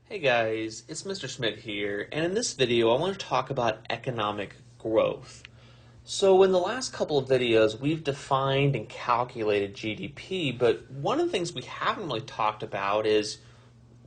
Hey guys, it's Mr. Schmidt here, and in this video I want to talk about economic growth. So in the last couple of videos we've defined and calculated GDP, but one of the things we haven't really talked about is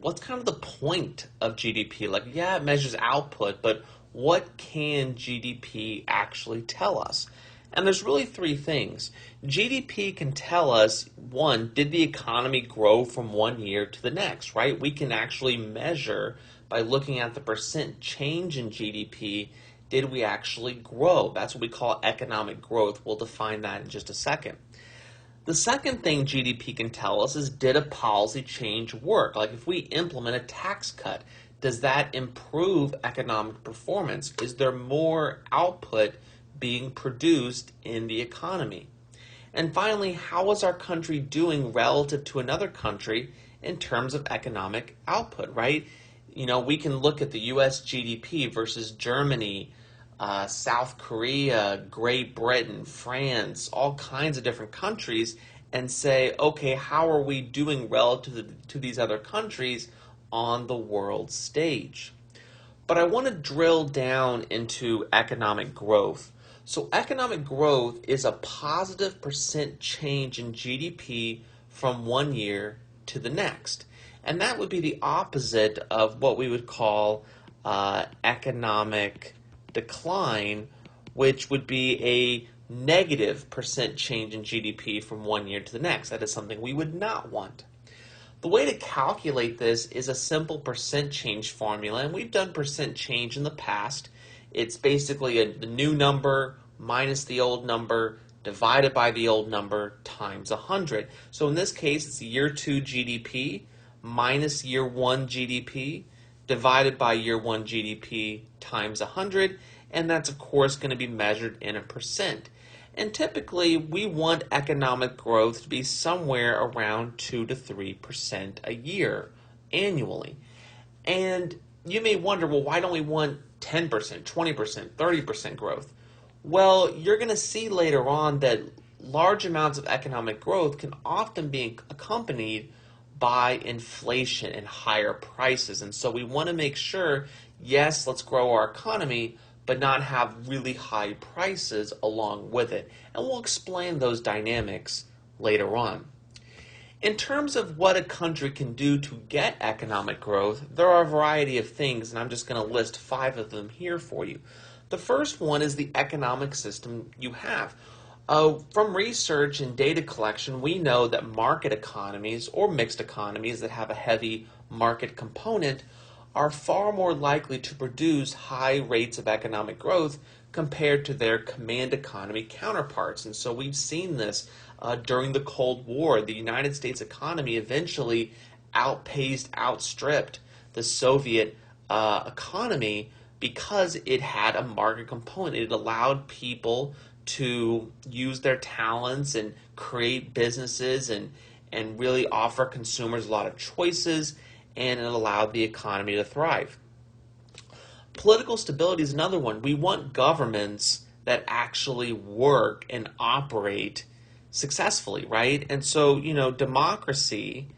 what's kind of the point of GDP? Like, yeah, it measures output, but what can GDP actually tell us? And there's really three things. GDP can tell us, one, did the economy grow from one year to the next, right? We can actually measure by looking at the percent change in GDP, did we actually grow? That's what we call economic growth. We'll define that in just a second. The second thing GDP can tell us is, did a policy change work? Like, if we implement a tax cut, does that improve economic performance? Is there more output being produced in the economy? And finally, how is our country doing relative to another country in terms of economic output, right? We can look at the US GDP versus Germany, South Korea, Great Britain, France, all kinds of different countries, and say, okay, how are we doing relative to these other countries on the world stage? But I want to drill down into economic growth. So, economic growth is a positive percent change in GDP from one year to the next. And that would be the opposite of what we would call economic decline, which would be a negative percent change in GDP from one year to the next. That is something we would not want. The way to calculate this is a simple percent change formula, and we've done percent change in the past. It's basically the new number minus the old number divided by the old number times 100. So in this case, it's year 2 GDP minus year 1 GDP divided by year 1 GDP times 100, and that's of course going to be measured in a percent. And typically, we want economic growth to be somewhere around 2 to 3% a year annually. And you may wonder, well, why don't we want 10%, 20%, 30% growth? Well, you're going to see later on that large amounts of economic growth can often be accompanied by inflation and higher prices. And so we want to make sure, yes, let's grow our economy, but not have really high prices along with it. And we'll explain those dynamics later on. In terms of what a country can do to get economic growth, there are a variety of things, and I'm just going to list 5 of them here for you. The first one is the economic system you have. From research and data collection, we know that market economies or mixed economies that have a heavy market component are far more likely to produce high rates of economic growth compared to their command economy counterparts. And so we've seen this during the Cold War. The United States economy eventually outstripped the Soviet economy because it had a market component. It allowed people to use their talents and create businesses and really offer consumers a lot of choices, and it allowed the economy to thrive. Political stability is another one. We want governments that actually work and operate successfully, right? And so, democracy,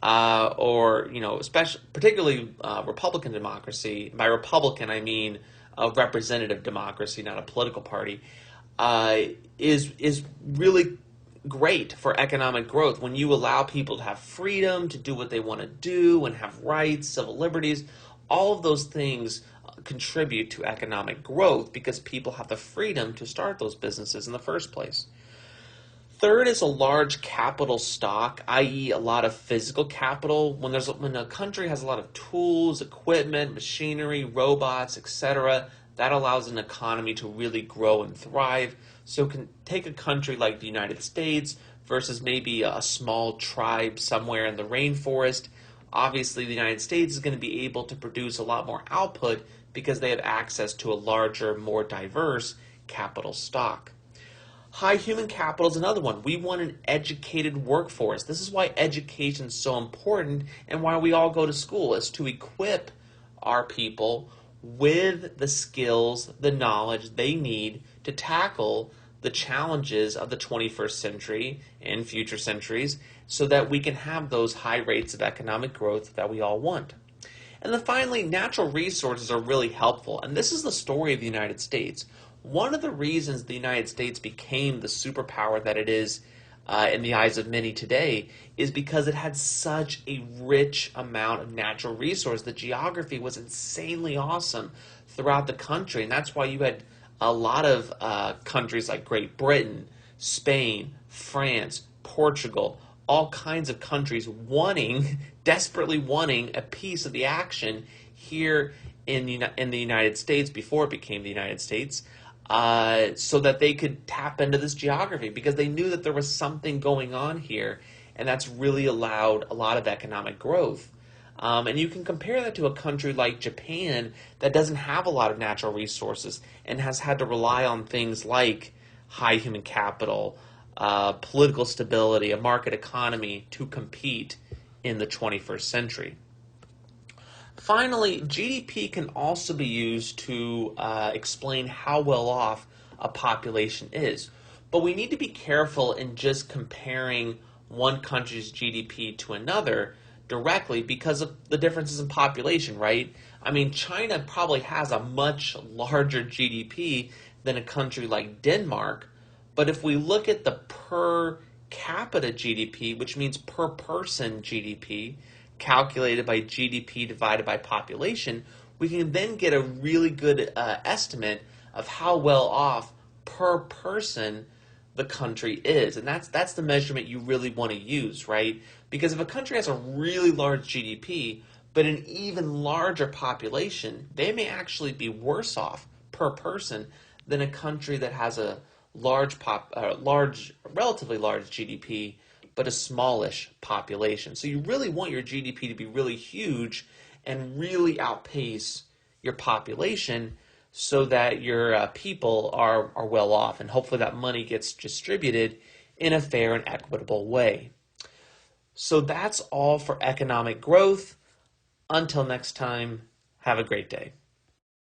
especially particularly Republican democracy. By Republican, I mean a representative democracy, not a political party. Is really great for economic growth when you allow people to have freedom to do what they want to do and have rights, civil liberties. All of those things contribute to economic growth because people have the freedom to start those businesses in the first place. Third is a large capital stock, i.e. a lot of physical capital. When a country has a lot of tools, equipment, machinery, robots, etc., that allows an economy to really grow and thrive. So can take a country like the United States versus maybe a small tribe somewhere in the rainforest. Obviously, the United States is going to be able to produce a lot more output because they have access to a larger, more diverse capital stock. High human capital is another one. We want an educated workforce. This is why education is so important and why we all go to school, is to equip our people with the skills, the knowledge they need to tackle the challenges of the 21st century and future centuries so that we can have those high rates of economic growth that we all want. And then finally, natural resources are really helpful. And this is the story of the United States. One of the reasons the United States became the superpower that it is in the eyes of many today is because it had such a rich amount of natural resource. The geography was insanely awesome throughout the country, and that's why you had a lot of countries like Great Britain, Spain, France, Portugal, all kinds of countries wanting, desperately wanting a piece of the action here in the United States before it became the United States, so that they could tap into this geography because they knew that there was something going on here, and that's really allowed a lot of economic growth. And you can compare that to a country like Japan that doesn't have a lot of natural resources and has had to rely on things like high human capital, political stability, a market economy to compete in the 21st century. Finally, GDP can also be used to explain how well off a population is. But we need to be careful in just comparing one country's GDP to another directly because of the differences in population, right? I mean, China probably has a much larger GDP than a country like Denmark, but if we look at the per capita GDP, which means per person GDP, calculated by GDP divided by population, we can then get a really good estimate of how well off per person the country is. And that's the measurement you really want to use, right? Because if a country has a really large GDP, but an even larger population, they may actually be worse off per person than a country that has a relatively large GDP, but a smallish population. So you really want your GDP to be really huge and really outpace your population so that your people are well off, and hopefully that money gets distributed in a fair and equitable way. So that's all for economic growth. Until next time, have a great day.